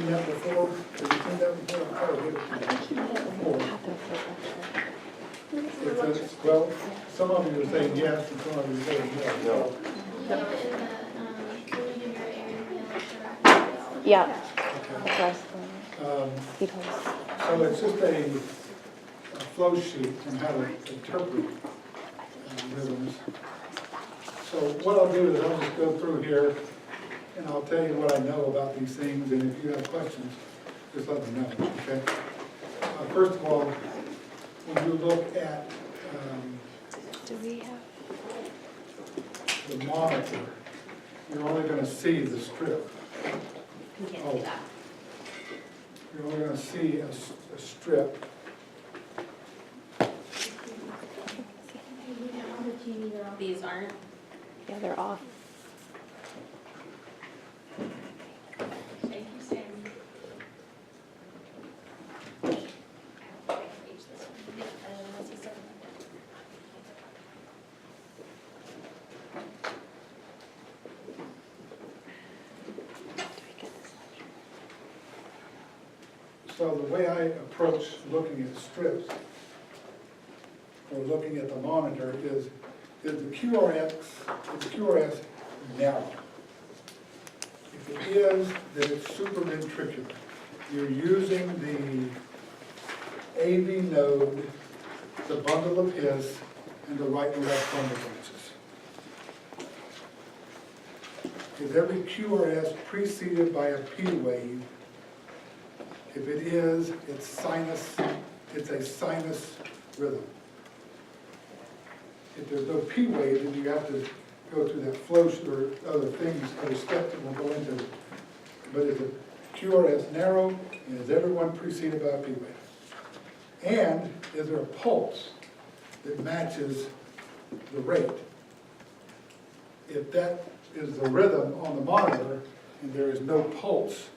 seen that before? Have you seen that before? Oh, before. Well, some of you are saying yes, and some of you are saying no. Yeah. Okay. He told us. So it's just a flow sheet on how to interpret rhythms. So what I'll do is I'll just go through here and I'll tell you what I know about these things, and if you have questions, just let me know, okay? First of all, when you look at Do we have? the monitor, you're only going to see the strip. You can't see that. You're only going to see a strip. These aren't. Yeah, they're off. Thank you, Sam. So the way I approach looking at strips, or looking at the monitor, is the QRS narrow? If it is, then it's supraventricular. You're using the AV node, the bundle of His, and the right and left bundle branches. Is every QRS preceded by a P wave? If it is, it's a sinus rhythm. If there's no P wave, then you have to go through that flow sheet or other things, other steps that we'll go into. But is the QRS narrow, and is everyone preceded by a P wave? And is there a pulse that matches the rate? If that is the rhythm on the monitor, and there is no pulse,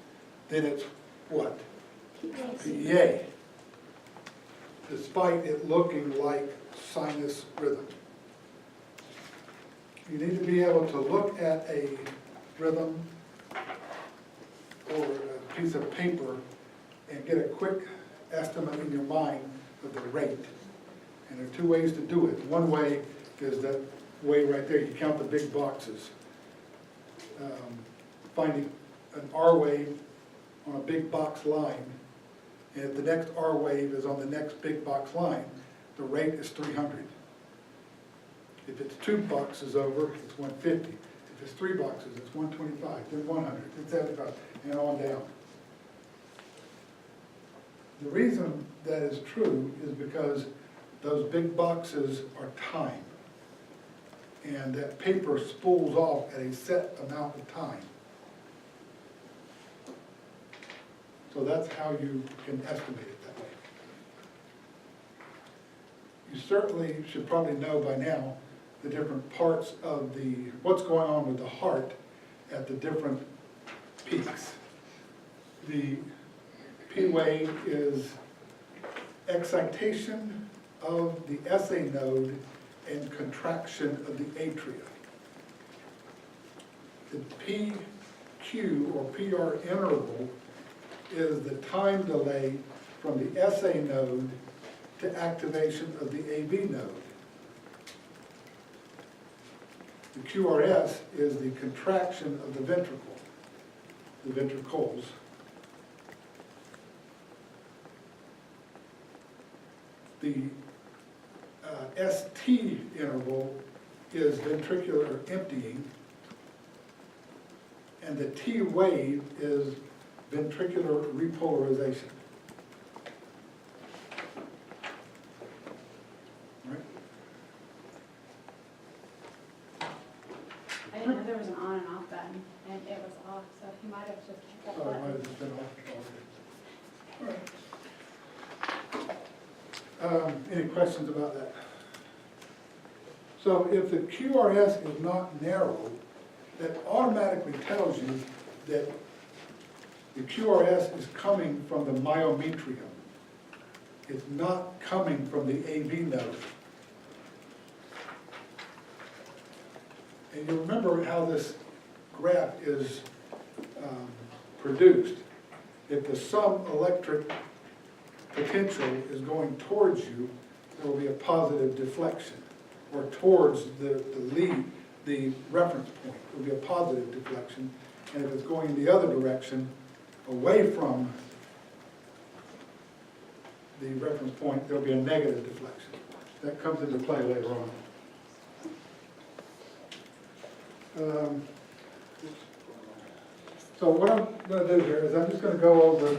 then it's what? PEA, despite it looking like sinus rhythm. You need to be able to look at a rhythm or a piece of paper and get a quick estimate in your mind of the rate. And there are two ways to do it. One way is that way right there, you count the big boxes. Finding an R wave on a big box line, and if the next R wave is on the next big box line, the rate is 300. If it's 2 boxes over, it's 150. If it's 3 boxes, it's 125, then 100, then 75, and on down. The reason that is true is because those big boxes are time, and that paper spools off at a set amount of time. So that's how you can estimate it that way. You certainly should probably know by now the different parts of what's going on with the heart at the different peaks. The P wave is excitation of the SA node and contraction of the atria. The PQ or PR interval is the time delay from the SA node to activation of the AV node. The QRS is the contraction of the ventricle, the ventricles. The ST interval is ventricular emptying, and the T wave is ventricular repolarization. Right? I didn't know there was an on and off button, and it was off, so he might have just hit that Oh, it might button. have just been off. Okay. All right. Any questions about that? So if the QRS is not narrow, that automatically tells you that the QRS is coming from the myometrium. It's not coming from the AV node. And you remember how this graph is produced. if the some electric potential is going towards you, there will be a positive deflection, or towards the reference point, there will be a positive deflection. And if it's going the other direction, away from the reference point, there'll be a negative deflection. That comes into play later on. So what I'm going to do here is I'm just going to go over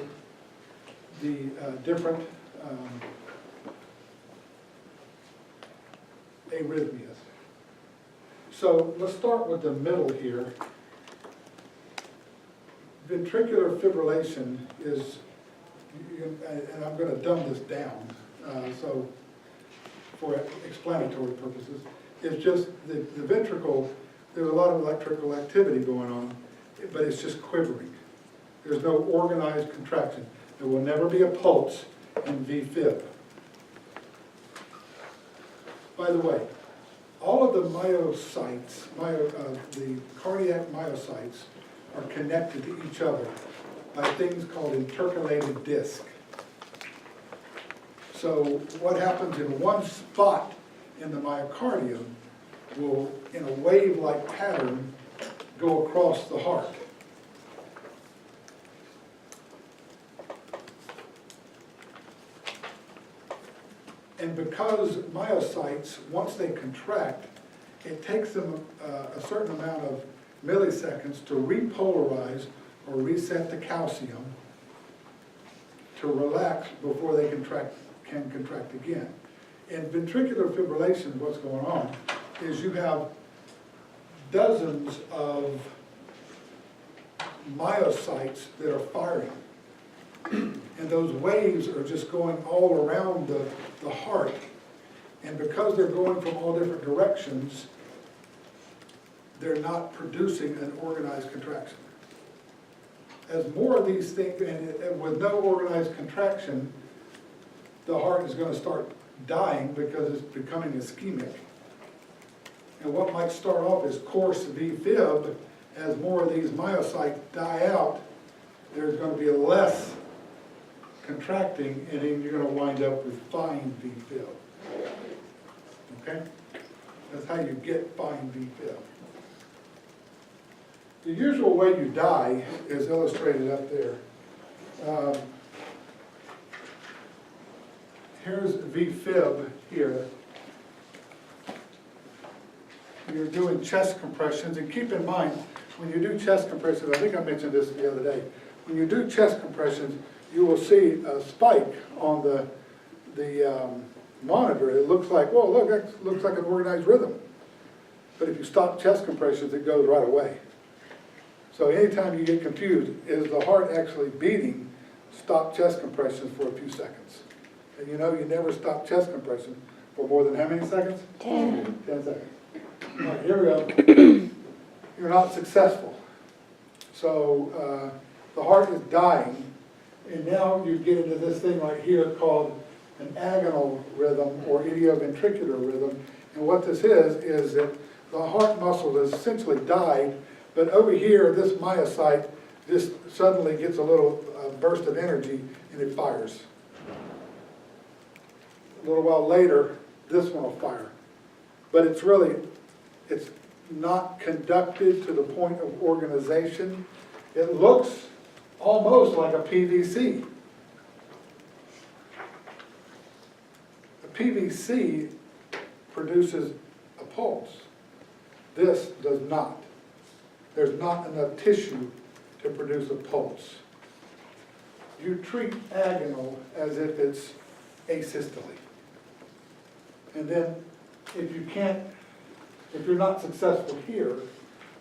the different arrhythmias. So let's start with the middle here. Ventricular fibrillation is, and I'm going to dumb this down, so for explanatory purposes, is just the ventricle. There's a lot of electrical activity going on, but it's just quivering. There's no organized contraction. There will never be a pulse in VFib. By the way, all of the myocytes, the cardiac myocytes, are connected to each other by things called intercalated disc. So what happens in one spot in the myocardium will, in a wave-like pattern, go across the heart. And because myocytes, once they contract, it takes them a certain amount of milliseconds to repolarize or reset the calcium to relax before they can contract again. In ventricular fibrillation, what's going on is you have dozens of myocytes that are firing. And those waves are just going all around the heart. And because they're going from all different directions, they're not producing an organized contraction. As more of these things, and with no organized contraction, the heart is going to start dying because it's becoming ischemic. And what might start off as coarse VFib, as more of these myocytes die out, there's going to be less contracting, and then you're going to wind up with fine VFib. Okay? That's how you get fine VFib. The usual way you die is illustrated up there. Here's VFib here. You're doing chest compressions, and keep in mind, when you do chest compressions, I think I mentioned this the other day, when you do chest compressions, you will see a spike on the monitor. It looks like, whoa, look, that looks like an organized rhythm. But if you stop chest compressions, it goes right away. So anytime you get confused, is the heart actually beating, stop chest compressions for a few seconds. And you know you never stop chest compression for more than how many seconds? 10. 10 seconds. All right, here we go. You're not successful. So the heart is dying, and now you get into this thing right here called an agonal rhythm or idioventricular rhythm. And what this is that the heart muscle has essentially died, but over here, this myocyte just suddenly gets a little burst of energy and it fires. A little while later, this one will fire. But it's not conducted to the point of organization. It looks almost like a PVC. A PVC produces a pulse. This does not. There's not enough tissue to produce a pulse. You treat agonal as if it's asystole. And then if you're not successful here,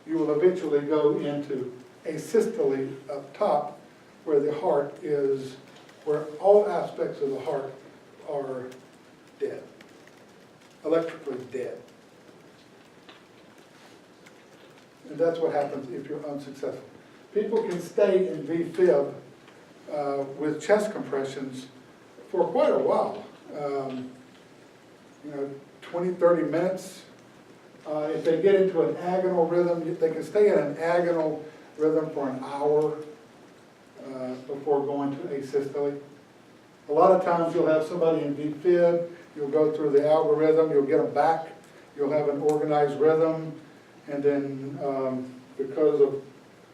you will eventually go into asystole up top, where the heart is, where all aspects of the heart are dead, electrically dead. And that's what happens if you're unsuccessful. People can stay in VFib with chest compressions for quite a while. 20, 30 minutes. If they get into an agonal rhythm, they can stay in an agonal rhythm for an hour before going to asystole. A lot of times you'll have somebody in VFib, you'll go through the algorithm, you'll get them back, you'll have an organized rhythm, and then because of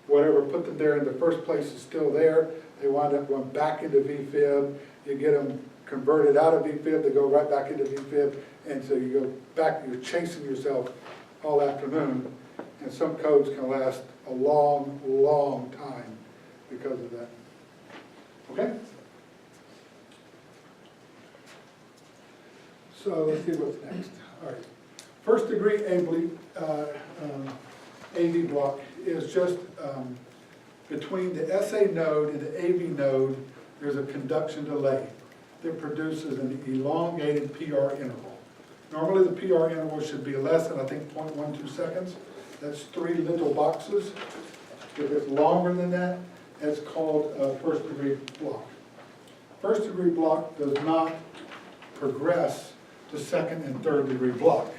whatever put them there in the first place is still there, they wind up going back into VFib, you get them converted out of VFib, they go right back into VFib, and so you go back, you're chasing yourself all afternoon, and some codes can last a long, long time because of that. Okay? So let's see what's next. All right. First degree AV block is just between the SA node and the AV node, there's a conduction delay that produces an elongated PR interval. Normally the PR interval should be less than, I think, 0.12 seconds. That's 3 little boxes. If it's longer than that, that's called a first degree block. First degree block does not progress to second and third degree block.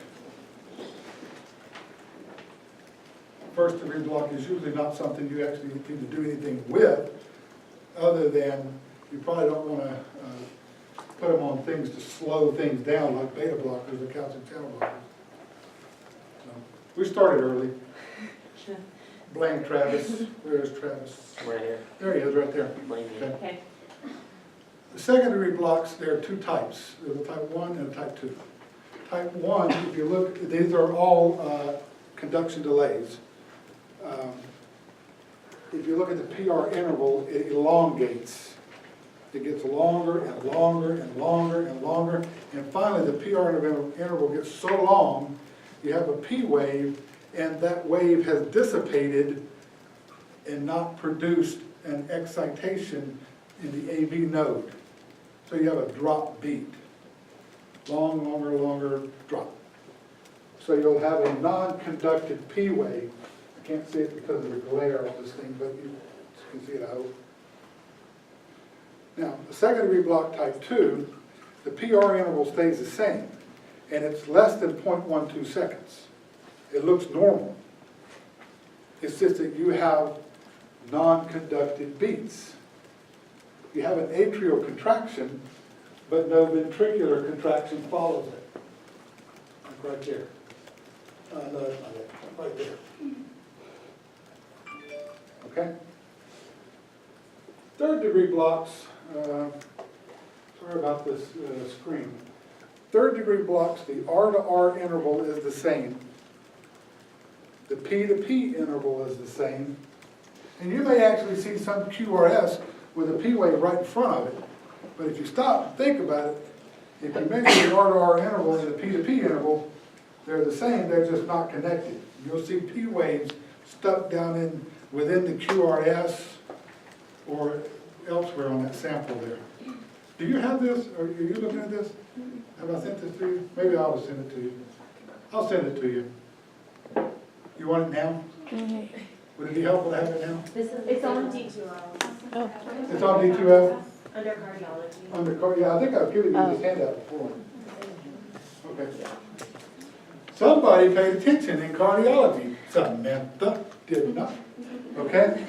First degree block is usually not something you actually need to do anything with, other than you probably don't want to put them on things to slow things down like beta blockers or calcium channel blockers. So, we started early. Blame Travis. Where is Travis? Right here. There he is, right there. Blame me. Okay. Okay. The second degree blocks, there are 2 types. There's a type 1 and a type 2. Type 1, if you look, these are all conduction delays. If you look at the PR interval, it elongates. It gets longer and longer and longer and longer. And finally, the PR interval gets so long, you have a P wave, and that wave has dissipated and not produced an excitation in the AV node. So you have a drop beat. Long, longer, longer drop. So you'll have a non-conducted P wave. I can't see it because of the glare on this thing, but you can see it, I hope. Now, the second degree block type 2, the PR interval stays the same, and it's less than 0.12 seconds. It looks normal. It's just that you have non-conducted beats. You have an atrial contraction, but no ventricular contraction follows it. Like right there. No, that's not it. Right there. Okay? Third degree blocks, sorry about this screen. Third degree blocks, the R to R interval is the same. The P to P interval is the same. And you may actually see some QRS with a P wave right in front of it. But if you stop and think about it, if you measure the R to R interval and the P to P interval, they're the same, they're just not connected. You'll see P waves stuck down in within the QRS or elsewhere on that sample there. Do you have this? Are you looking at this? Have I sent this to you? Maybe I'll send it to you. I'll send it to you. You want it now? Mm-hmm. Would it be helpful to have it now? This is, it's on D2L, Oh, It's on D2L? under cardiology. Yeah, I think I've given you this handout before. Okay. Somebody paid attention in cardiology. Samantha did not. Okay?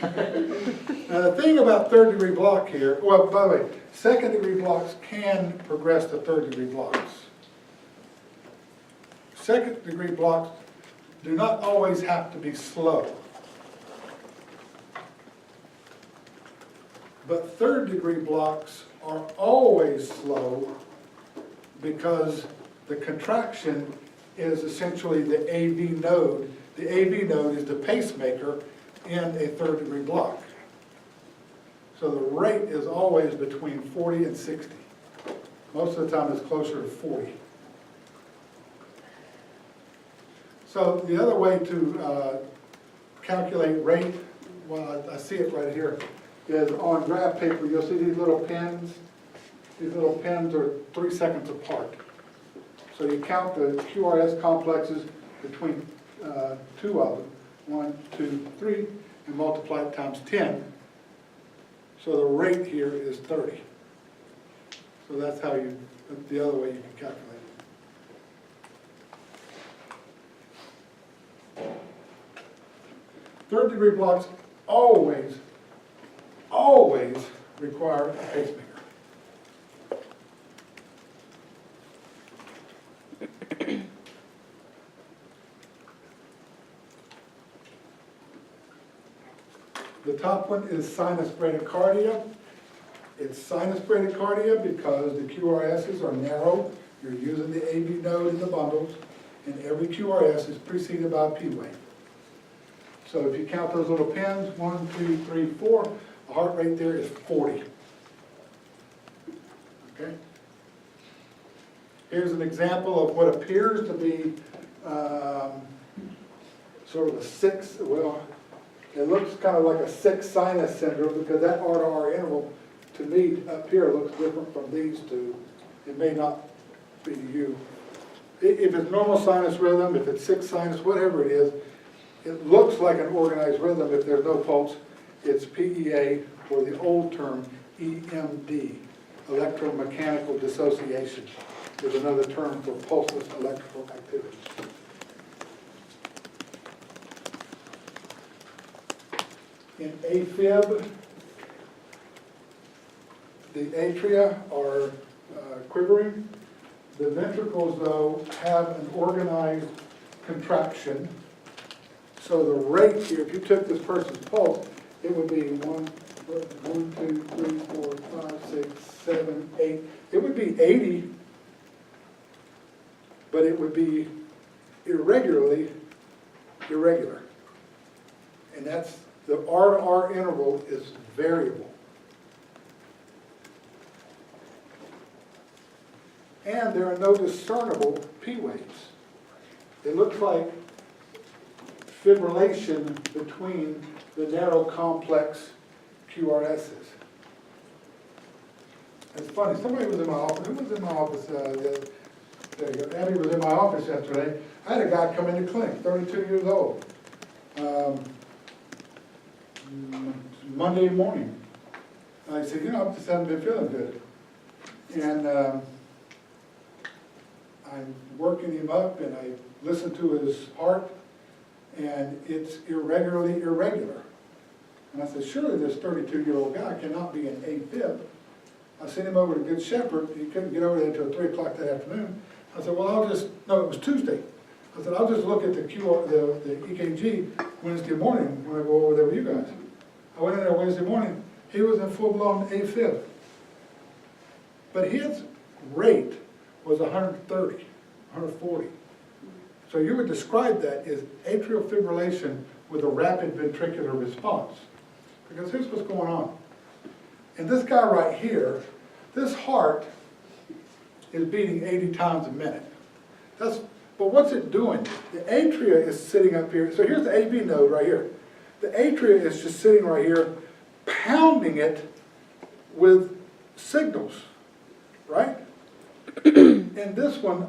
Now the thing about third degree block here, well, by the way, second degree blocks can progress to third degree blocks. Second degree blocks do not always have to be slow. But third degree blocks are always slow because the contraction is essentially the AV node. The AV node is the pacemaker in a third degree block. So the rate is always between 40 and 60. Most of the time it's closer to 40. So the other way to calculate rate, well, I see it right here, is on graph paper, you'll see these little pins. These little pins are 3 seconds apart. So you count the QRS complexes between 2 of them, 1, 2, 3, and multiply it times 10. So the rate here is 30. So that's how you, that's the other way you can calculate it. Third degree blocks always require a pacemaker. The top one is sinus bradycardia. It's sinus bradycardia because the QRSs are narrow. You're using the AV node in the bundles, and every QRS is preceded by a P wave. So if you count those little pins, 1, 2, 3, 4, the heart rate there is 40. Okay? Here's an example of what appears to be sort of a 6, well, it looks kind of like a 6 sinus syndrome because that R to R interval, to me, up here looks different from these two. It may not be to you. If it's normal sinus rhythm, if it's 6 sinus, whatever it is, it looks like an organized rhythm. If there's no pulse, it's PEA, or the old term EMD, electromechanical dissociation, is another term for pulseless electrical activity. In AFib, the atria are quivering. The ventricles, though, have an organized contraction. So the rate here, if you took this person's pulse, it would be 1, 2, 3, 4, 5, 6, 7, 8. It would be 80, but it would be irregular. And that's, the R to R interval is variable. And there are no discernible P waves. It looks like fibrillation between the narrow complex QRSs. It's funny, somebody was in my office, who was in my office, Abby was in my office yesterday. I had a guy come in the clinic, 32 years old, Monday morning. I said, I just haven't been feeling good. And I'm working him up, and I listened to his heart, and it's irregular. And I said, surely this 32-year-old guy cannot be an AFib. I sent him over to Good Shepherd. He couldn't get over there until 3 o'clock that afternoon. I said, well, no, it was Tuesday. I said, I'll just look at the EKG Wednesday morning when I go over there with you guys. I went in there Wednesday morning. He was in full-blown AFib. But his rate was 130, 140. So you would describe that as atrial fibrillation with a rapid ventricular response. Because here's what's going on. And this guy right here, this heart is beating 80 times a minute. But what's it doing? The atria is sitting up here. So here's the AV node right here. The atria is just sitting right here, pounding it with signals, right? And this one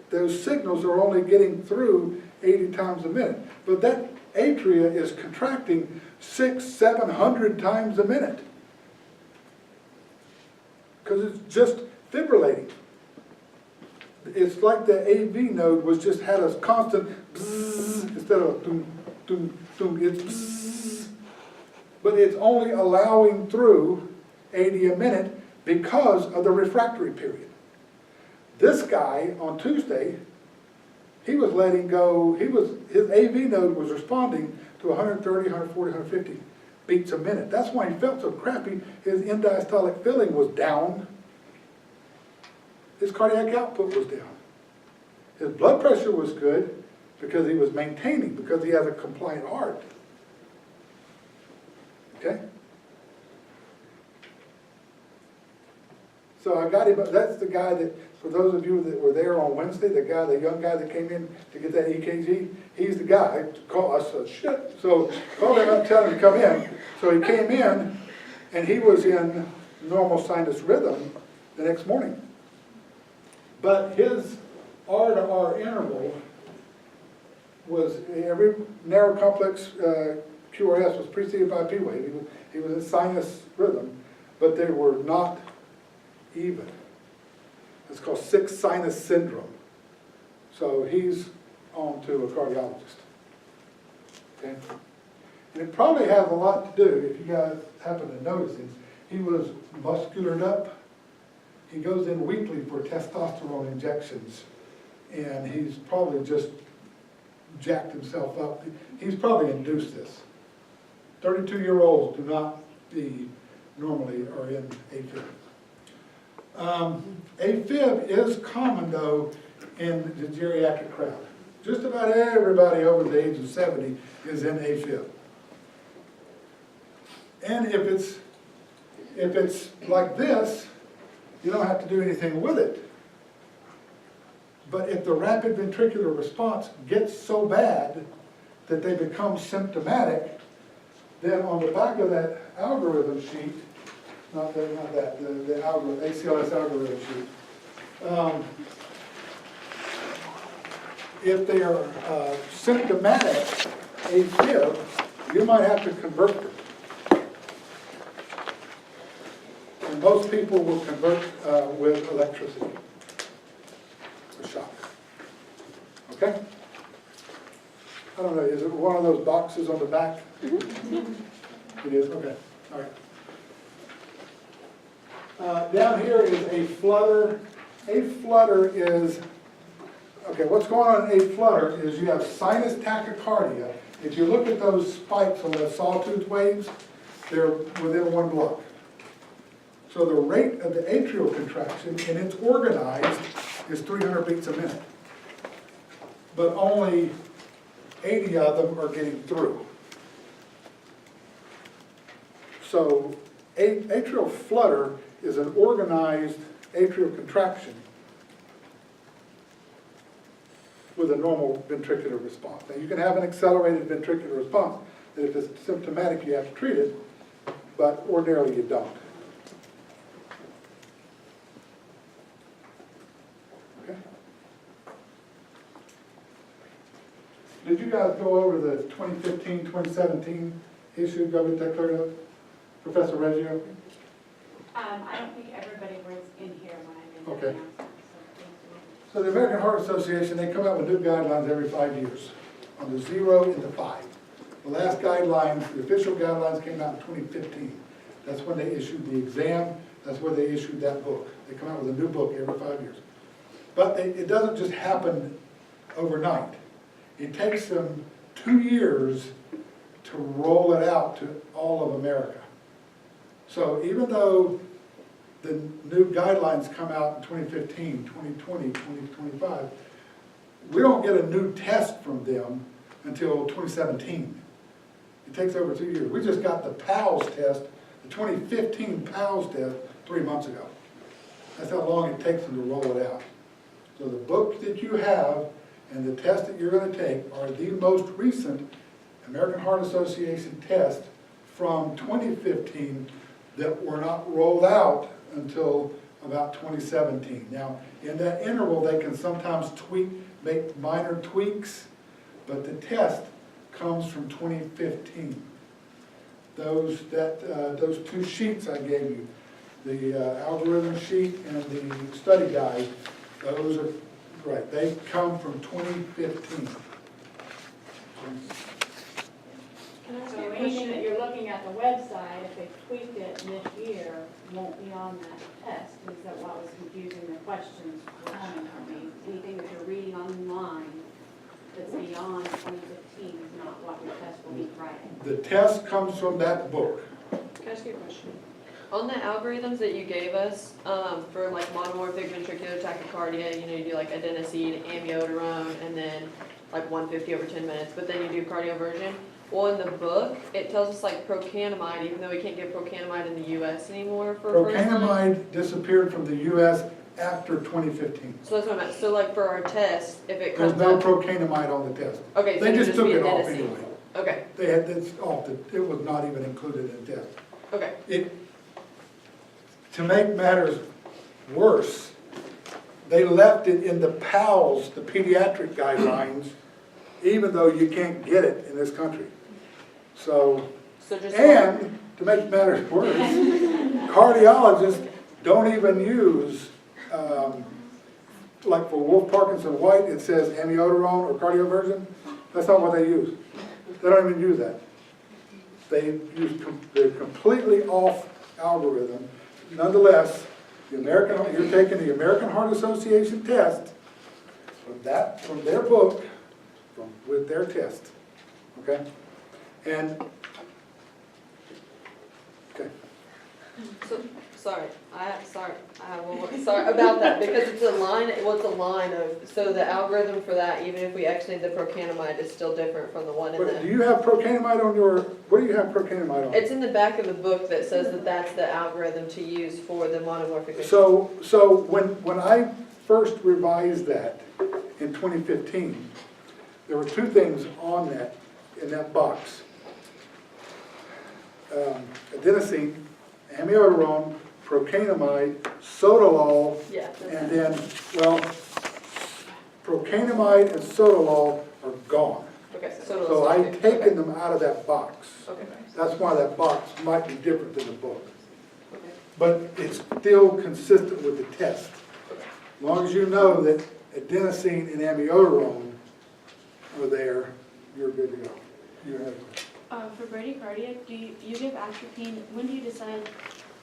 those signals are only getting through 80 times a minute. But that atria is contracting 600, 700 times a minute. Because it's just fibrillating. It's like the AV node had a constant bzzz instead of doom, doom, doom. It's bzzz. But it's only allowing through 80 a minute because of the refractory period. This guy on Tuesday, he was letting go, his AV node was responding to 130, 140, 150 beats a minute. That's why he felt so crappy. His end diastolic filling was down. His cardiac output was down. His blood pressure was good because he was maintaining, because he has a compliant heart. Okay? So I got him, that's the guy that, for those of you that were there on Wednesday, the young guy that came in to get that EKG, he's the guy. I said, shit. So called him up, tell him to come in. So he came in, and he was in normal sinus rhythm the next morning. But his R to R interval was, every narrow complex QRS was preceded by a P wave. He was in sinus rhythm, but they were not even. It's called 6 sinus syndrome. So he's on to a cardiologist. Okay? And it probably has a lot to do, if you guys happen to notice it, he was musculared up. He goes in weekly for testosterone injections, and he's probably just jacked himself up. He's probably induced this. 32-year-olds do not normally are in AFib. AFib is common though in the geriatric crowd. Just about everybody over the age of 70 is in AFib. And if it's like this, you don't have to do anything with it. But if the rapid ventricular response gets so bad that they become symptomatic, then on the back of that algorithm sheet, the algorithm, ACLS algorithm sheet, if they are symptomatic AFib, you might have to convert them. And most people will convert with electricity, a shock. Okay? I don't know, is it one of those boxes on the back? It is, okay, all right. Down here is a flutter. A flutter is, okay, what's going on in a flutter is you have sinus tachycardia. If you look at those spikes on the sawtooth waves, they're within one block. So the rate of the atrial contraction, and it's organized, is 300 beats a minute. But only 80 of them are getting through. So atrial flutter is an organized atrial contraction with a normal ventricular response. Now you can have an accelerated ventricular response that if it's symptomatic you have to treat it, but ordinarily you don't. Okay. Did you guys go over the 2015-2017 issue, Government that cleared up? Professor Reggio? I don't think everybody was in here when I made that Okay. announcement, so thank you. So the American Heart Association, they come out with new guidelines every 5 years, on the 0 and the 5. The last guidelines, the official guidelines came out in 2015. That's when they issued the exam, that's where they issued that book. They come out with a new book every 5 years. But it doesn't just happen overnight. It takes them 2 years to roll it out to all of America. So even though the new guidelines come out in 2015, 2020, 2025, we don't get a new test from them until 2017. It takes over 2 years. We just got the PALS test, the 2015 PALS test 3 months ago. That's how long it takes them to roll it out. So the book that you have and the test that you're going to take are the most recent American Heart Association test from 2015 that were not rolled out until about 2017. Now, in that interval, they can sometimes make minor tweaks, but the test comes from 2015. Those 2 sheets I gave you, the algorithm sheet and the study guide, those are, right, they come from 2015. So anything that you're looking at the website, if they tweaked it this year, won't be on that test. Is that what was confusing the questions were coming from me? Anything that you're reading online that's beyond 2015 is not what your test will be writing. The test comes from that book. Can I ask you a question? On the algorithms that you gave us, for like monomorphic ventricular tachycardia, you do like adenosine, amiodarone, and then like 150 over 10 minutes, but then you do cardioversion. Well, in the book, it tells us like procainamide, even though we can't give procainamide in the U.S. anymore for first line. Procainamide disappeared from the U.S. after 2015. So that's what I meant. So like for our test, if it There's comes no up, procainamide on the test. okay, so They it would just took be it off adenosine. anyway. Okay, They had this off, it was not even included in the test. okay. To make matters worse, they left it in the PALS, the pediatric guidelines, even though you can't get it in this country. So, So just and to make matters worse, cardiologists don't even use, like for Wolff Parkinson White, it says amiodarone or cardioversion. That's not what they use. They don't even use that. They're completely off algorithm. Nonetheless, you're taking the American Heart Association test from their book, with their test, okay? And, okay, So, sorry, I have one more, sorry about that, because it's a line, what's a line of, so the algorithm for that, even if we actually the procanamide is still different from the one in but do the, you have procanamide on your, what do you have procanamide on? it's in the back of the book that says that that's the algorithm to use for the monomorphic. So when I first revised that in 2015, there were two things on that, in that box. Adenosine, amiodarone, procanamide, sotalol, Yeah. and then, well, procanamide and sotalol are gone. Okay, So I've taken them out of that box. Okay. That's why that box might be different than the book. Okay. But it's still consistent with the test. As long as you know that adenosine and amiodarone are there, you're good to go. You have, For bradycardia, do you give atropine, when do you decide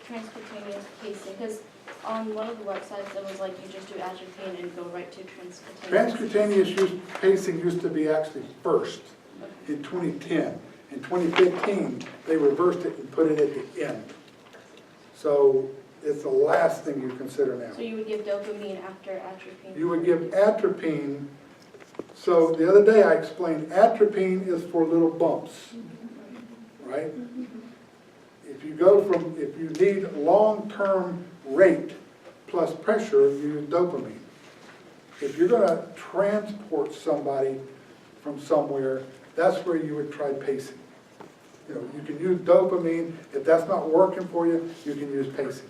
transcutaneous pacing? Because on one of the websites, it was like you just do atropine and go right to transcutaneous. transcutaneous pacing used to be actually first in 2010. In 2015, they reversed it and put it at the end. So it's the last thing you consider now. So you would give dopamine after atropine? You would give atropine. So the other day I explained atropine is for little bumps, right? If you need long-term rate plus pressure, you use dopamine. If you're gonna transport somebody from somewhere, that's where you would try pacing. You know, you can use dopamine. If that's not working for you, you can use pacing.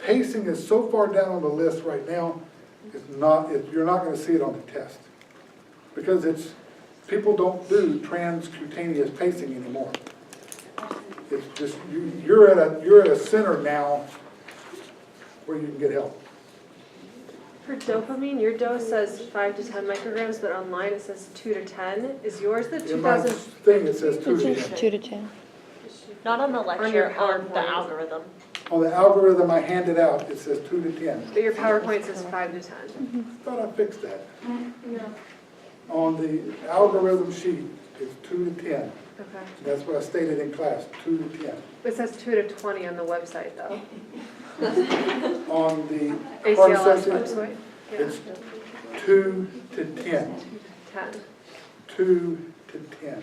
Pacing is so far down on the list right now, you're not going to see it on the test. Because people don't do transcutaneous pacing anymore. It's just, you're at a center now where you can get help. For dopamine, your dose says 5 to 10 micrograms, but online it says 2 to 10. Is yours the In my 2000? thing, it says 2 It to says 10. 2 to 10. Not on the your lecture, on the PowerPoint. algorithm. On the algorithm I handed out, it says 2 to 10. But your PowerPoint says 5 to 10. I thought I fixed that. On the algorithm sheet, it's 2 to 10. Okay. That's what I stated in class, 2 to 10. It says 2 to 20 on the website, though. On the Heart ACLS Association, website? Yeah. it's 2 to 10. 10. 2 to 10.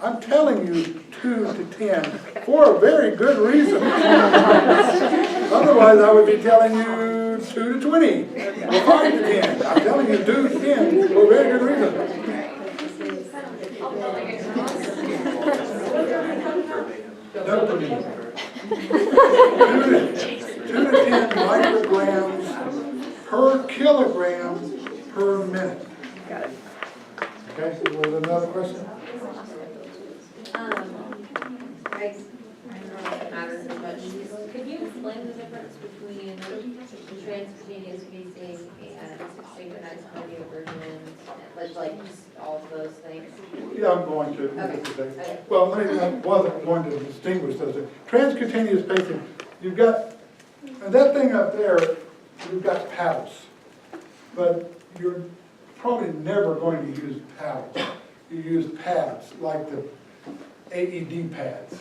I'm telling you 2 to 10 for a very good reason. Otherwise, I would be telling you 2 to 20 or 5 to 10. I'm telling you 2 to 10 for a very good reason. Dopamine. 2 to 10 micrograms per kilogram per minute. Got it. Okay, so was there another question? I don't know if it matters as much. Could you explain the difference between transcutaneous pacing and synchronized cardioversions, like just all of those things? Yeah, I'm going to. Okay. Well, I wasn't going to distinguish those things. Transcutaneous pacing, you've got, and that thing up there, you've got paddles. But you're probably never going to use paddles. You use pads, like the AED pads.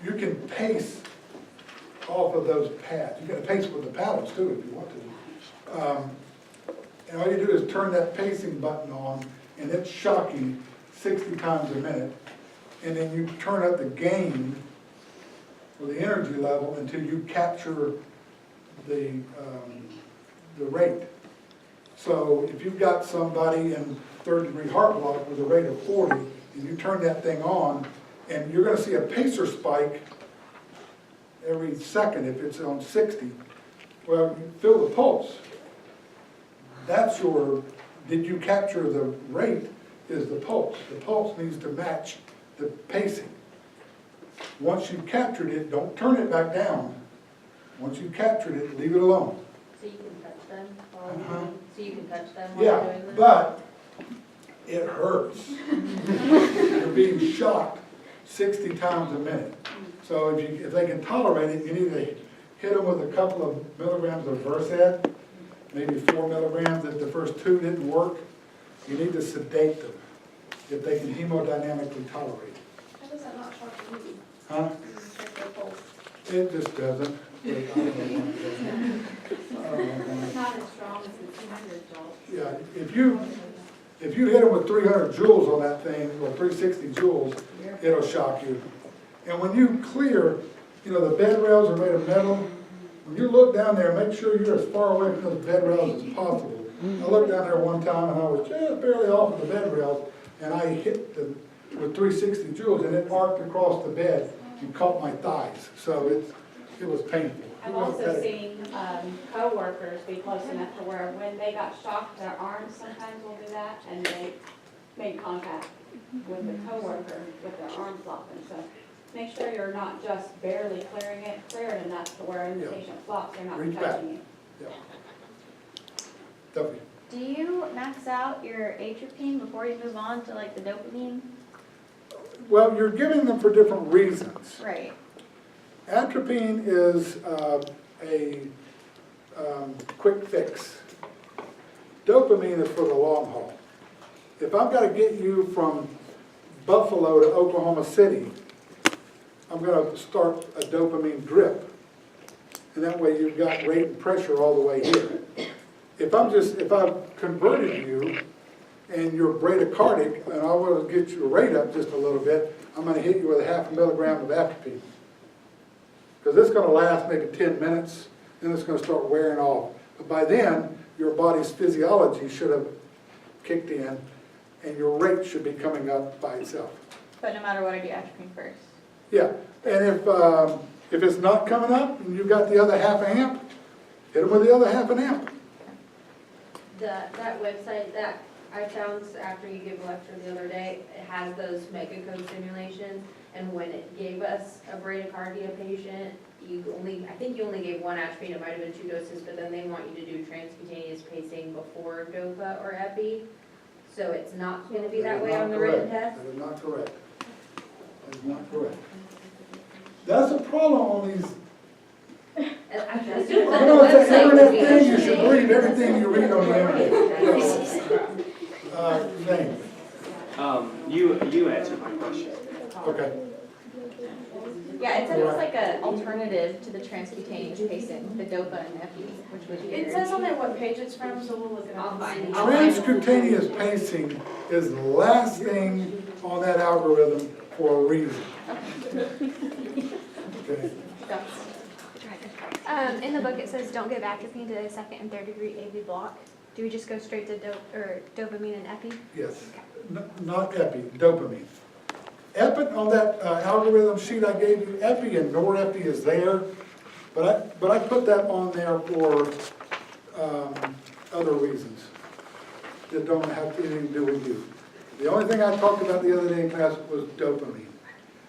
You can pace off of those pads. You can pace with the paddles too if you want to. And all you do is turn that pacing button on, and it's shocking 60 times a minute. And then you turn up the gain or the energy level until you capture the rate. So if you've got somebody in third-degree heart block with a rate of 40, and you turn that thing on, and you're going to see a pacer spike every second if it's on 60. Well, you feel the pulse. That's did you capture the rate is the pulse. The pulse needs to match the pacing. Once you've captured it, don't turn it back down. Once you've captured it, leave it alone. So you can touch them while Uh-huh. so you can touch them while Yeah, you're doing that? but it hurts. You're being shocked. 60 times a minute. So if they can tolerate it, you need to hit them with a couple of milligrams of Versed, maybe 4 milligrams. If the first 2 didn't work, you need to sedate them if they can hemodynamically tolerate it. How does that not shock you? Huh? Check their pulse. It just doesn't. But I don't know why it doesn't. It's not as strong as the 200 jolt. Yeah, if you hit them with 300 joules on that thing, or 360 joules, it'll shock you. And when you clear, you know, the bed rails are made of metal. When you look down there, make sure you're as far away from those bed rails as possible. I looked down there one time and I was just barely off of the bed rails, and I hit them with 360 joules, and it arced across the bed and caught my thighs. So it was painful. I've also seen coworkers be close enough to where when they got shocked, their arms sometimes will do that, and they made contact with the coworker with their arms flopping. So make sure you're not just barely clearing it, clear it enough to where when the Yeah. patient flops, they're not Reach back. touching you. Yeah. Definitely. Do you max out your atropine before you move on to like the dopamine? Well, you're giving them for different reasons. Right. Atropine is a quick fix. Dopamine is for the long haul. If I've got to get you from Buffalo to Oklahoma City, I'm going to start a dopamine drip. And that way you've got rate and pressure all the way here. If I've converted you and you're bradycardic and I want to get your rate up just a little bit, I'm going to hit you with a 0.5 milligram of atropine. Because it's going to last maybe 10 minutes, then it's going to start wearing off. But by then, your body's physiology should have kicked in, and your rate should be coming up by itself. But no matter what, I do atropine first. Yeah, and if it's not coming up, and you've got the other 0.5 amp, hit them with the other 0.5 amp. That website that I found after you gave a lecture the other day, it has those megacode simulations, and when it gave us a bradycardia patient, I think you only gave 1 atropine, it might have been 2 doses, but then they want you to do transcutaneous pacing before DOPA or epi, so it's not gonna be that way on the written test. That is not correct. That is not correct. That's a problem on these. I You know, it's an internet thing, you should believe everything you read on the internet. Name. You answered my question. Okay. Yeah, it said it was like an alternative to the transcutaneous pacing, the DOPA and epi, which was weird. It says on there what page it's from, so we'll look it up. I'll find it. Transcutaneous pacing is the last thing on that algorithm for a reason. Okay. In the book, it says don't give atropine to the 2nd and 3rd degree AV block. Do we just go straight to dopamine and epi? Yes, not epi, dopamine. Epi, on that algorithm sheet I gave you, epi and norepi is there, but I put that on there for other reasons that don't have anything to do with you. The only thing I talked about the other day in class was dopamine.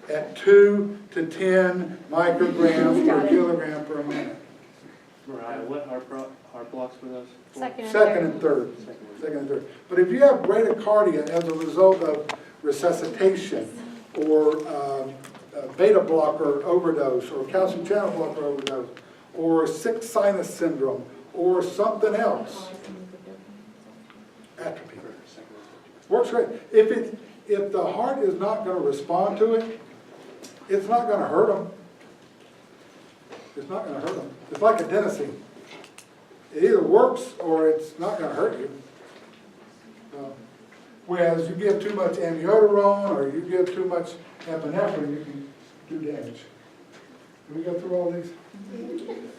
At 2 to 10 micrograms per kilogram per minute. Mariah, what heart blocks were those for? Second and third. Second and third. But if you have bradycardia as a result of resuscitation or beta blocker overdose or calcium channel blocker overdose or sick sinus syndrome or something else, atropine. Works great. If the heart is not going to respond to it, it's not going to hurt them. It's not going to hurt them. It's like adenosine. It either works or it's not going to hurt you. Whereas you give too much amiodarone or you give too much epinephrine, you can do damage. Can we go through all these?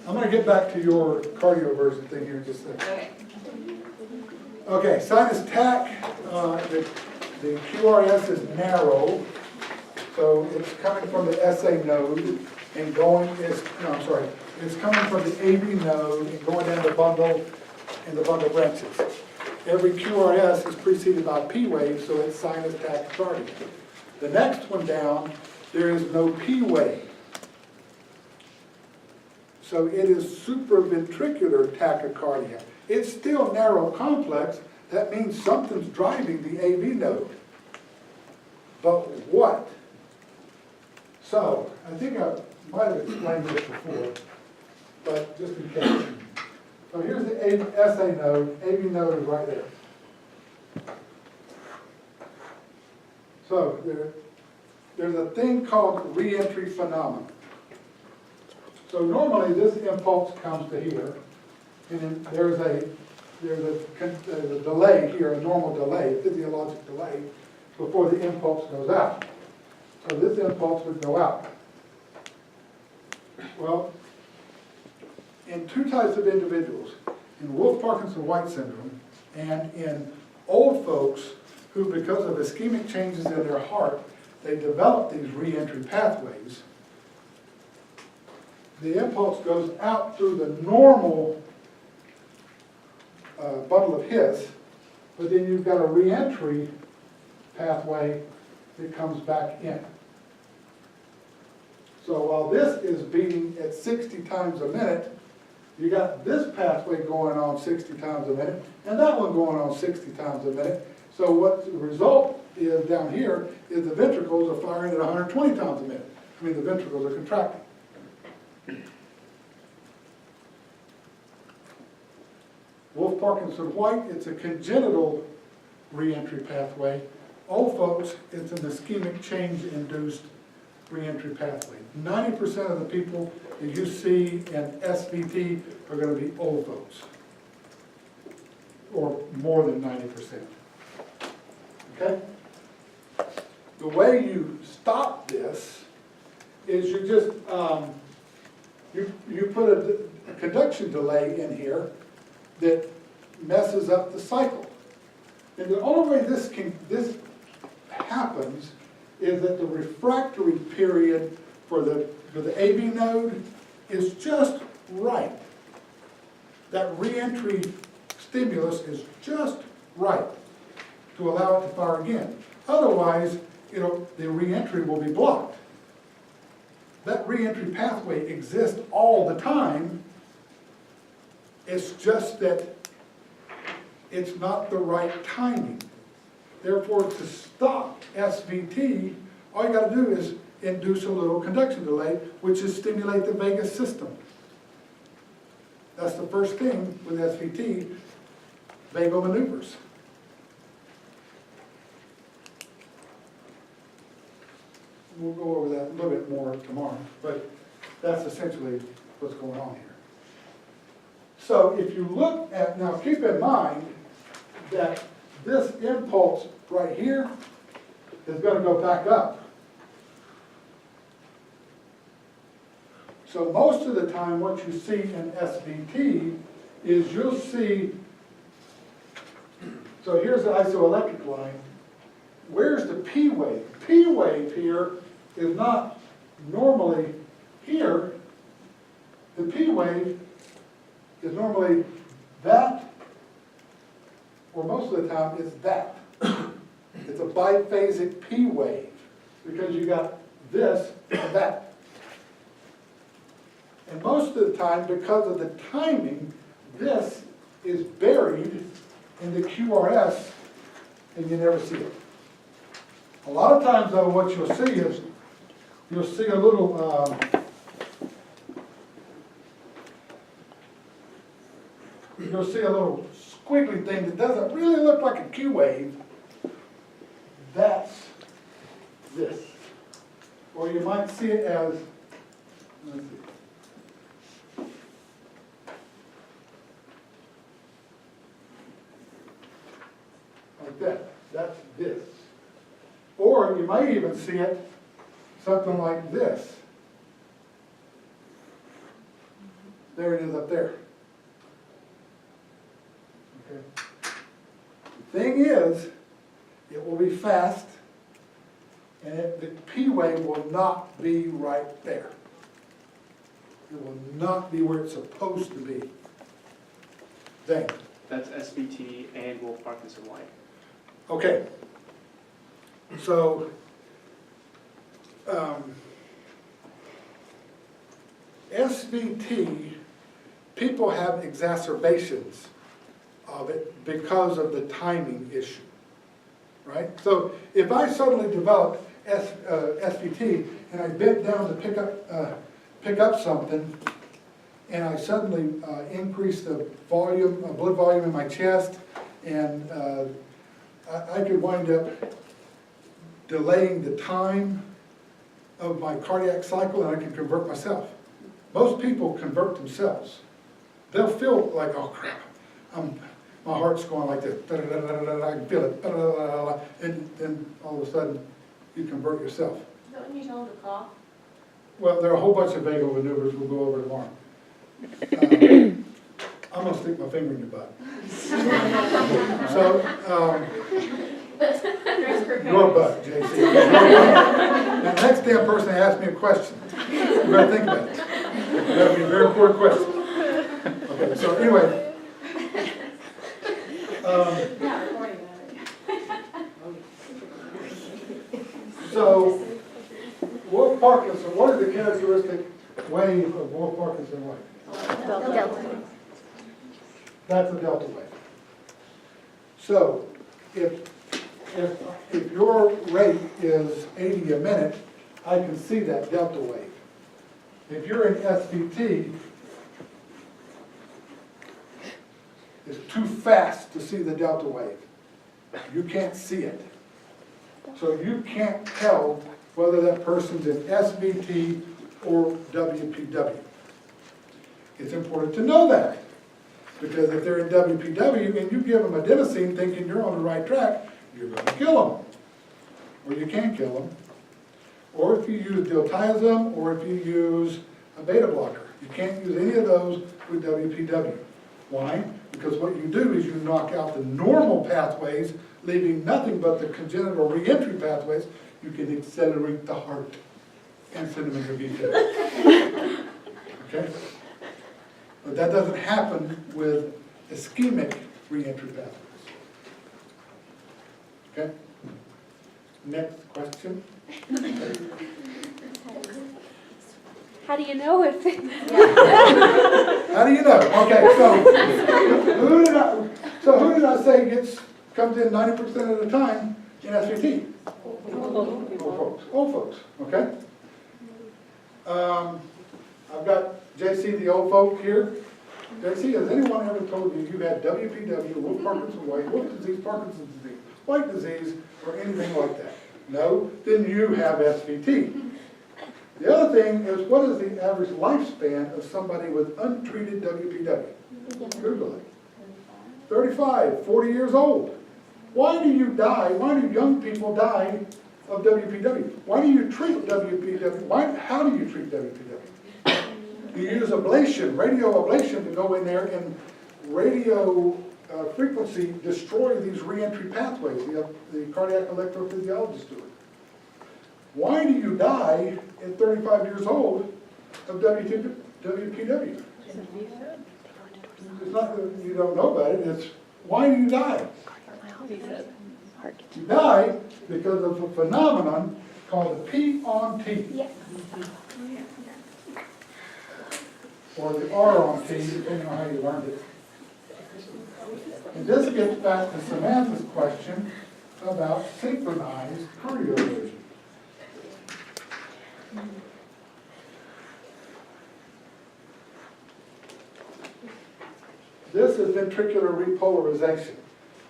I'm going to get back to your cardioversion thing here in just a second. Okay, sinus tach, the QRS is narrow, so it's coming from the SA node and going, it's coming from the AV node and going down the bundle and the bundle branches. Every QRS is preceded by P wave, so it's sinus tachycardia. The next one down, there is no P wave. So it is supraventricular tachycardia. It's still narrow complex. That means something's driving the AV node. But what? So, I think I might have explained this before, but just in case. So here's the SA node, AV node is right there. So there's a thing called reentry phenomenon. So normally this impulse comes to here, and then there's a delay here, a normal delay, a physiologic delay, before the impulse goes out. So this impulse would go out. Well, in two types of individuals, in Wolff-Parkinson-White syndrome and in old folks who, because of ischemic changes in their heart, they develop these reentry pathways, the impulse goes out through the normal bundle of His, but then you've got a reentry pathway that comes back in. So while this is beating at 60 times a minute, you got this pathway going on 60 times a minute, and that one going on 60 times a minute. So what the result is down here is the ventricles are firing at 120 times a minute. I mean, the ventricles are contracting. Wolff-Parkinson-White, it's a congenital reentry pathway. Old folks, it's an ischemic change-induced reentry pathway. 90% of the people that you see in SVT are going to be old folks, or more than 90%. Okay? The way you stop this is you just, you put a conduction delay in here that messes up the cycle. And the only way this happens is that the refractory period for the AV node is just right. That reentry stimulus is just right to allow it to fire again. Otherwise, the reentry will be blocked. That reentry pathway exists all the time. It's just that it's not the right timing. Therefore, to stop SVT, all you got to do is induce a little conduction delay, which is stimulate the vagus system. That's the first thing with SVT, vagal maneuvers. We'll go over that a little bit more tomorrow, but that's essentially what's going on here. So if you look at, now keep in mind that this impulse right here is going to go back up. So most of the time what you see in SVT is you'll see, so here's the isoelectric line. Where's the P wave? P wave here is not normally here. The P wave is normally that, or most of the time it's that. It's a biphasic P wave because you got this and that. And most of the time, because of the timing, this is buried in the QRS and you never see it. A lot of times though, what you'll see is, you'll see a little, you'll see a little squiggly thing that doesn't really look like a Q wave. That's this. Or you might see it as, let's see. Like that. That's this. Or you might even see it something like this. There it is up there. Okay. The thing is, it will be fast, and the P wave will not be right there. It will not be where it's supposed to be. Then. That's SVT and Wolff-Parkinson-White. Okay. So, SVT, people have exacerbations of it because of the timing issue, right? So if I suddenly develop SVT and I bent down to pick up something, and I suddenly increased the volume, blood volume in my chest, and I could wind up delaying the time of my cardiac cycle, and I can convert myself. Most people convert themselves. They'll feel like, oh crap, my heart's going like this, da-da-da-da-da-da, I can feel it, da-da-da-da-da, and then all of a sudden, you convert yourself. Is that when you tell them to cough? Well, there are a whole bunch of vagal maneuvers we'll go over tomorrow. I'm gonna stick my finger in your butt. So, your butt, JC. Now, the next damn person that asks me a question, you better think about it. That'll be a very important question. Okay, so anyway. Not recording that. So, Wolff Parkinson, what is the characteristic wave of Wolff Parkinson wave? Delta. That's a delta wave. So, if your rate is 80 a minute, I can see that delta wave. If you're in SVT, it's too fast to see the delta wave. You can't see it. So you can't tell whether that person's in SVT or WPW. It's important to know that, because if they're in WPW and you give them adenosine thinking you're on the right track, you're going to kill them, or you can kill them. Or if you use diltiazem, or if you use a beta blocker. You can't use any of those with WPW. Why? Because what you do is you knock out the normal pathways, leaving nothing but the congenital reentry pathways. You can accelerate the heart and send them into VT. Okay? But that doesn't happen with ischemic reentry pathways. Okay? Next question. How do you know if? How do you know? Okay, so who did I say comes in 90% of the time in SVT? Old folks. Old folks, okay? I've got JC, the old folk here. JC, has anyone ever told you you had WPW, Wolff Parkinson White, Wolff disease, Parkinson's disease, White disease, or anything like that? No? Then you have SVT. The other thing is, what is the average lifespan of somebody with untreated WPW? Google it. 35, 40 years old. Why do you die? Why do young people die of WPW? Why do you treat WPW? How do you treat WPW? You use ablation, radio ablation, to go in there and radio frequency destroy these reentry pathways. The cardiac electrophysiologists do it. Why do you die at 35 years old of WPW? It's not that you don't know about it, it's why do you die? You die because of a phenomenon called the P on T. Yes. Or the R on T, depending on how you learned it. And this gets back to Samantha's question about synchronized cardioversion. This is ventricular repolarization.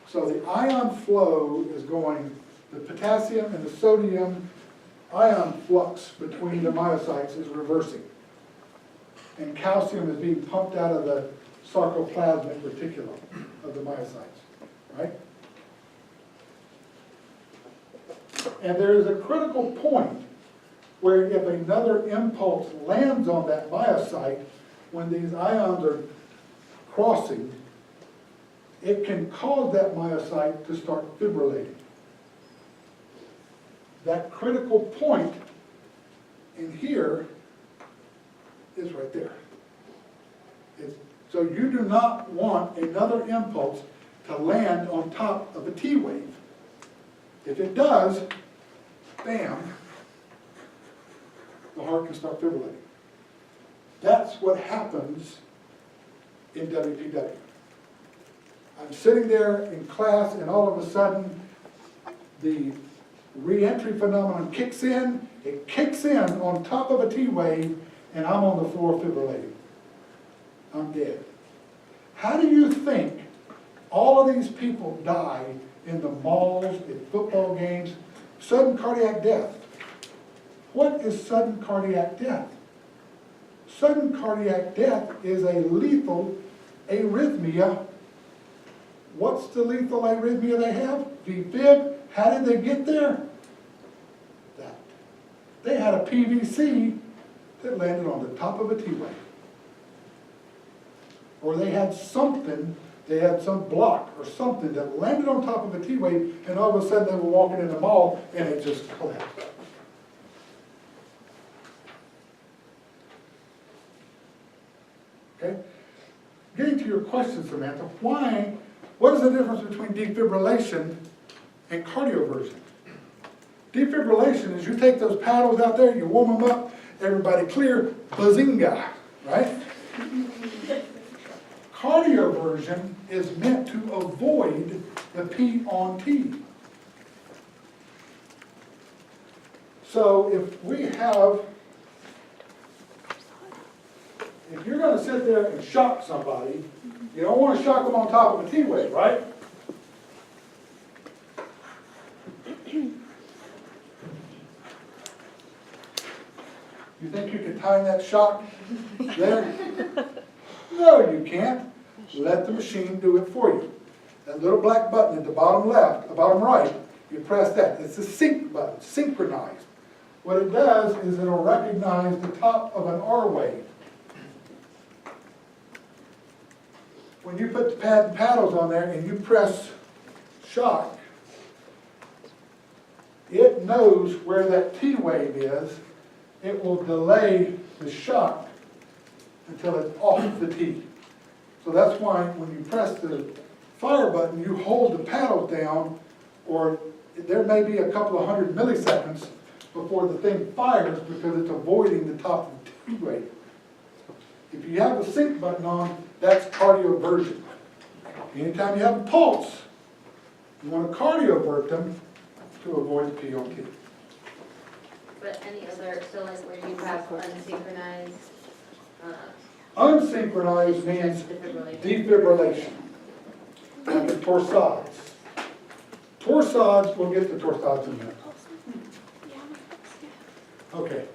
So the ion flow is going, the potassium and the sodium ion flux between the myocytes is reversing. And calcium is being pumped out of the sarcoplasmic reticulum of the myocytes, right? And there is a critical point where if another impulse lands on that myocyte, when these ions are crossing, it can cause that myocyte to start fibrillating. That critical point in here is right there. So you do not want another impulse to land on top of a T wave. If it does, bam, the heart can start fibrillating. That's what happens in WPW. I'm sitting there in class and all of a sudden the re-entry phenomenon kicks in, it kicks in on top of a T wave, and I'm on the floor fibrillating. I'm dead. How do you think all of these people die in the malls, at football games, sudden cardiac death? What is sudden cardiac death? Sudden cardiac death is a lethal arrhythmia. What's the lethal arrhythmia they have? VFib. How did they get there? That. They had a PVC that landed on the top of a T-wave. Or they had something, they had some block or something that landed on top of a T-wave, and all of a sudden they were walking in the mall and it just collapsed. Okay? Getting to your question, Samantha, what is the difference between defibrillation and cardioversion? Defibrillation is you take those paddles out there, you warm them up, everybody clear, bazinga, right? Cardioversion is meant to avoid the P on T. So if you're going to sit there and shock somebody, you don't want to shock them on top of a T wave, right? You think you can time that shock there? No, you can't. Let the machine do it for you. That little black button at the bottom left, the bottom right, you press that. It's the sync button, synchronized. What it does is it'll recognize the top of an R wave. When you put the pad and paddles on there and you press shock, it knows where that T wave is. It will delay the shock until it's off the T. So that's why when you press the fire button, you hold the paddles down, or there may be a couple of 100 milliseconds before the thing fires because it's avoiding the top of the T wave. If you have the sync button on, that's cardioversion. Anytime you have a pulse, you want to cardiovert them to avoid the P on T. But any other, so like where you have unsynchronized, Unsynchronized means defibrillation, like the torsades. Torsades, we'll get to torsades in a minute. Okay.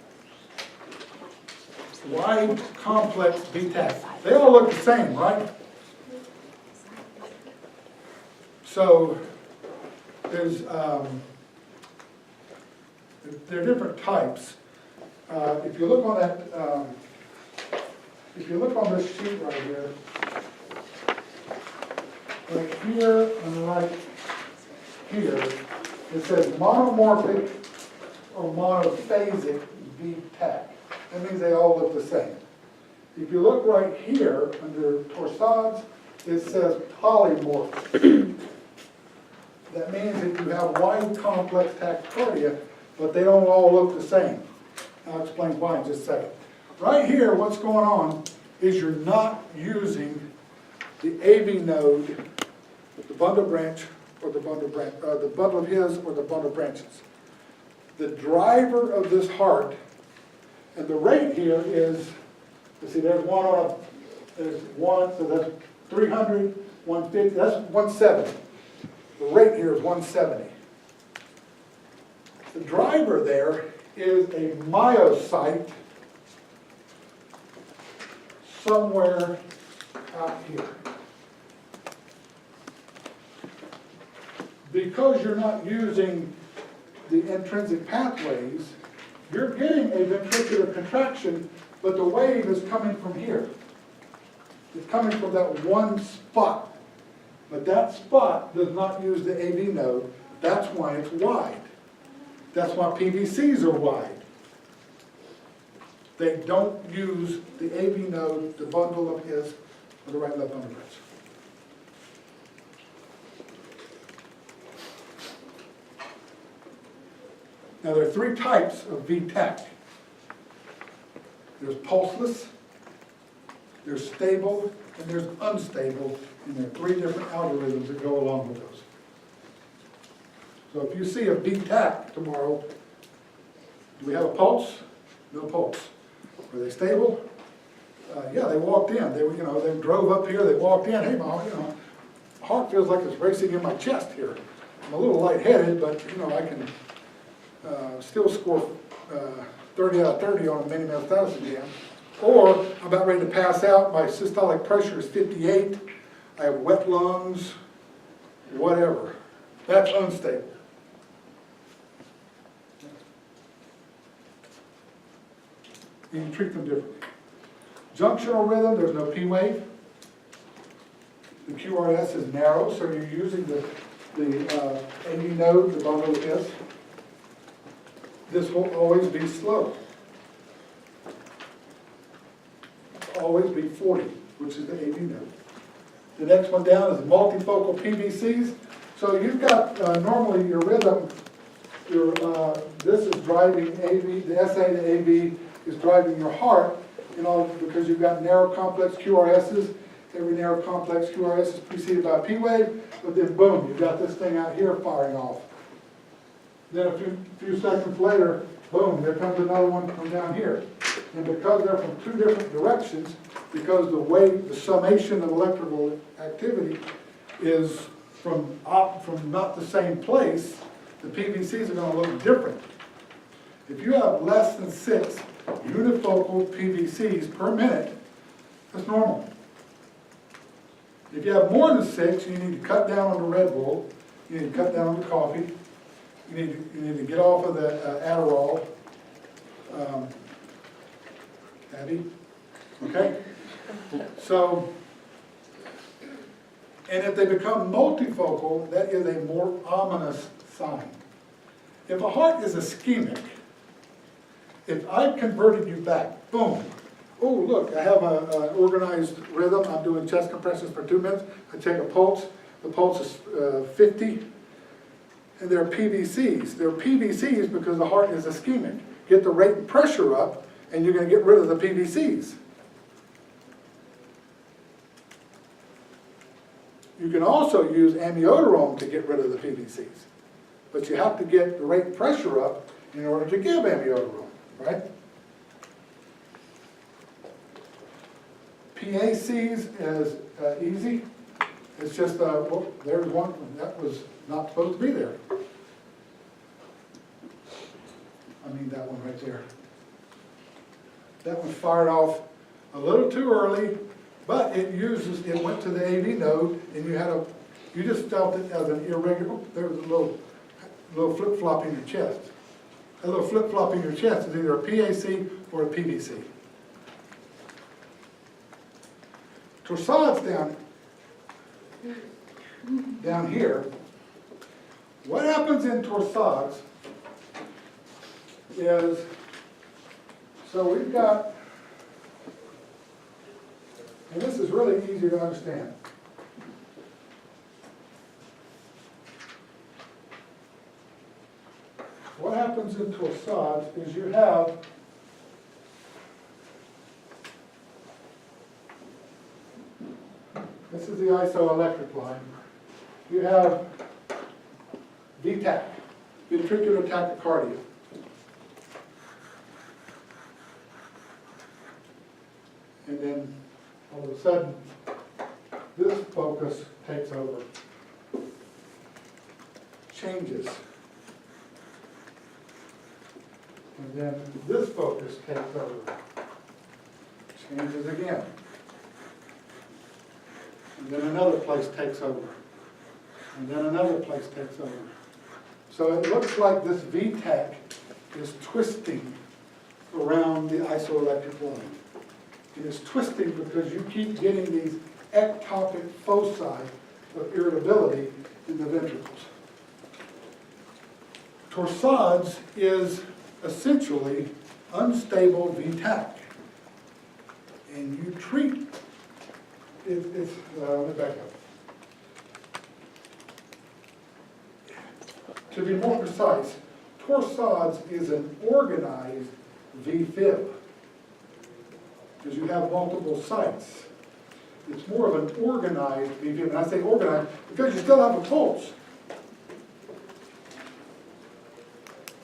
Wide, complex VTAC. They all look the same, right? So, there are different types. If you look on that, if you look on this sheet right here, right here and right here, it says monomorphic or monophasic VTAC. That means they all look the same. If you look right here under torsades, it says polymorphic. That means that you have wide complex tachycardia, but they don't all look the same. I'll explain why in just a second. Right here, what's going on is you're not using the AV node, the bundle branch, or the bundle of his or the bundle branches. The driver of this heart, and the rate here is, you see, there's one, so that's 300, 150, that's 170. The rate here is 170. The driver there is a myocyte somewhere out here. Because you're not using the intrinsic pathways, you're getting a ventricular contraction, but the wave is coming from here. It's coming from that one spot. But that spot does not use the AV node. That's why it's wide. That's why PVCs are wide. They don't use the AV node, the bundle of his, or the right left bundle branch. Now there are three types of VTAC. There's pulseless, there's stable, and there's unstable, and there are three different algorithms that go along with those. So if you see a VTAC tomorrow, do we have a pulse? No pulse. Were they stable? Yeah, they walked in. They were, they drove up here, they walked in. Hey, Mom, heart feels like it's racing in my chest here. I'm a little lightheaded, but, I can still score 30 out of 30 on a mini-metastasis exam. Or I'm about ready to pass out, my systolic pressure is 58, I have wet lungs, whatever. That's unstable. And you treat them differently. Junctional rhythm, there's no P wave. The QRS is narrow, so you're using the AV node, the bundle of this. This will always be slow. Always be 40, which is the AV node. The next one down is multifocal PVCs. So you've got, normally your rhythm, this is driving AV, the SA to AV is driving your heart, because you've got narrow complex QRSs. Every narrow complex QRS is preceded by a P wave, but then boom, you've got this thing out here firing off. Then a few seconds later, boom, there comes another one from down here. And because they're from two different directions, because the summation of electrical activity is from not the same place, the PVCs are going to look different. If you have less than 6 unifocal PVCs per minute, that's normal. If you have more than 6, you need to cut down on the Red Bull, you need to cut down on the coffee, you need to get off of the Adderall. Abby? Okay? So, and if they become multifocal, that is a more ominous sign. If a heart is ischemic, if I've converted you back, boom, oh look, I have an organized rhythm, I'm doing chest compressions for 2 minutes, I take a pulse, the pulse is 50, and they're PVCs. They're PVCs because the heart is ischemic. Get the rate and pressure up, and you're going to get rid of the PVCs. You can also use amiodarone to get rid of the PVCs, but you have to get the rate and pressure up in order to give amiodarone, right? PACs is easy. It's just, well, there's one that was not supposed to be there. I mean that one right there. That one fired off a little too early, but it went to the AV node, and you just felt it as an irregular, there was a little flip-flop in your chest. A little flip-flop in your chest is either a PAC or a PVC. Torsades down here. What happens in torsades is, so we've got, and this is really easy to understand. What happens in torsades is you have this is the isoelectric line. You have VTAC, ventricular tachycardia. And then all of a sudden, this focus takes over, changes. And then this focus takes over, changes again. And then another place takes over. And then another place takes over. So it looks like this VTAC is twisting around the isoelectric line. It is twisting because you keep getting these ectopic foci of irritability in the ventricles. Torsades is essentially unstable VTAC. And you treat let me back up. To be more precise, torsades is an organized VFib, because you have multiple sites. It's more of an organized VFib, and I say organized because you still have a pulse.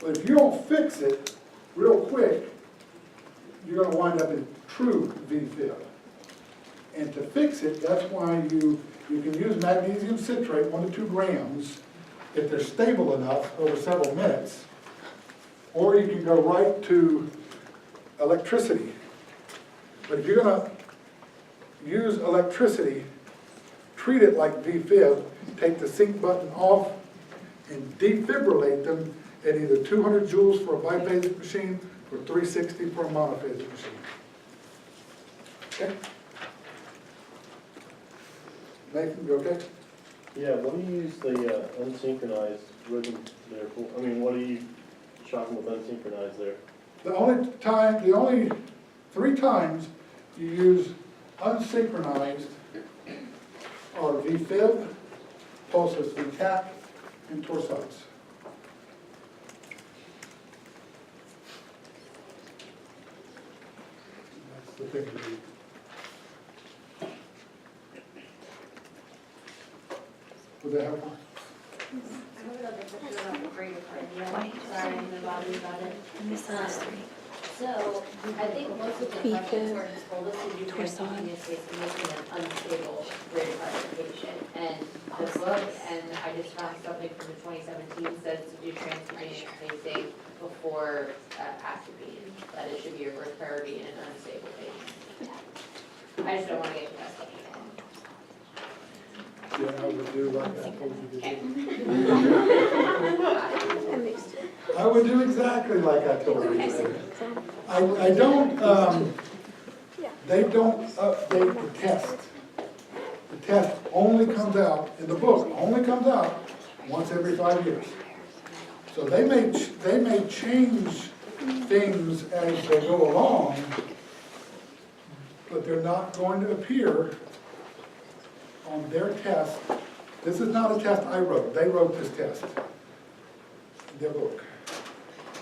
But if you don't fix it real quick, you're gonna wind up in true V-fib. And to fix it, that's why you can use magnesium citrate, 1 to 2 grams, if they're stable enough over several minutes. Or you can go right to electricity. But if you're gonna use electricity, treat it like V-fib, take the sync button off and defibrillate them at either 200 joules for a biphasic machine or 360 for a monophasic machine. Okay? Nathan, you okay? Yeah, what do you use the unsynchronized rhythm there for? I mean, what are you shocking with unsynchronized there? The only 3 times you use unsynchronized are V-fib, pulses V-tach, and torsades. That's the thing to do. Would that help? I have another question about the brain cardia. Sorry, I'm bother you about it. So, I think most of the questions were just told us to do transcutaneous pacemaking and unstable bradycardia patient. And the book, and I just found something from the 2017 says to do transcutaneous pacing before atropine, that it should be your first priority in an unstable patient. I just don't want to get messed up. Yeah, I would do like I told you to do. I would do exactly like I told you to do. I don't, they don't update the test. The test only comes out, in the book, only comes out once every 5 years. So they may change things as they go along, but they're not going to appear on their test. This is not a test I wrote, they wrote this test, their book.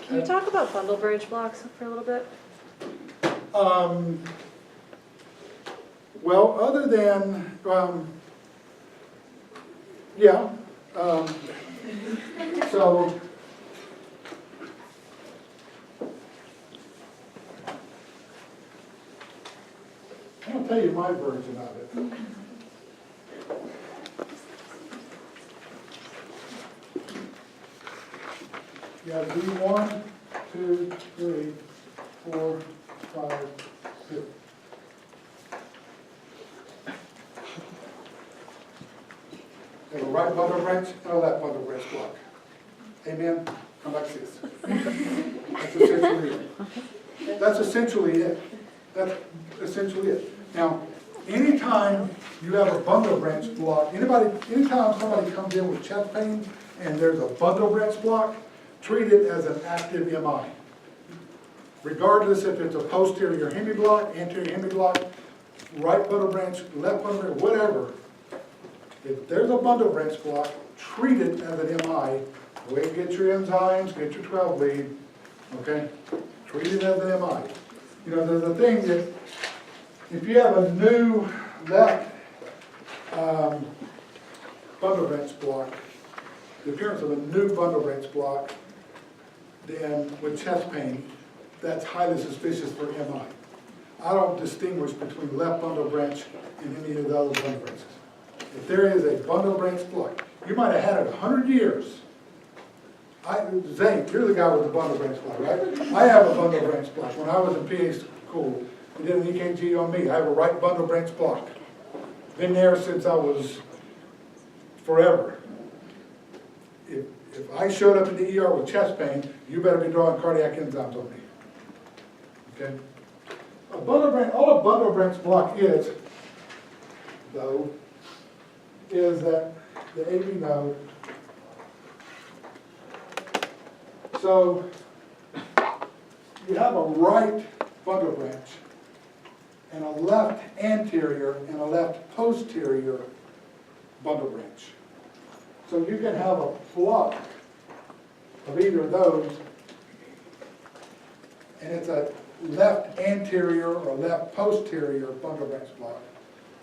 Can you talk about bundle branch blocks for a little bit? Well, other than, yeah, so, I'll tell you my version of it. You have V1, 2, 3, 4, 5, 6. You have a right bundle branch and a left bundle branch block. Amen? Come like this. That's essentially it. That's essentially it. That's essentially it. Now, anytime you have a bundle branch block, anytime somebody comes in with chest pain and there's a bundle branch block, treat it as an active MI. Regardless if it's a posterior hemiblock, anterior hemiblock, right bundle branch, left bundle branch, whatever. If there's a bundle branch block, treat it as an MI. Go ahead and get your enzymes, get your 12 lead, okay? Treat it as an MI. You know, there's a thing that if you have a new left bundle branch block, the appearance of a new bundle branch block, then with chest pain, that's highly suspicious for MI. I don't distinguish between left bundle branch and any of the other bundle branches. If there is a bundle branch block, you might have had it 100 years. Zane, you're the guy with the bundle branch block, right? I have a bundle branch block. When I was in PA school, they did an EKG on me. I have a right bundle branch block. Been there since I was forever. If I showed up in the ER with chest pain, you better be drawing cardiac enzymes on me. Okay? All a bundle branch block is, though, is that the AV node. So you have a right bundle branch and a left anterior and a left posterior bundle branch. So you can have a block of either of those, and it's a left anterior or left posterior bundle branch block,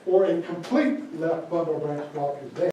or a complete left bundle branch block is there.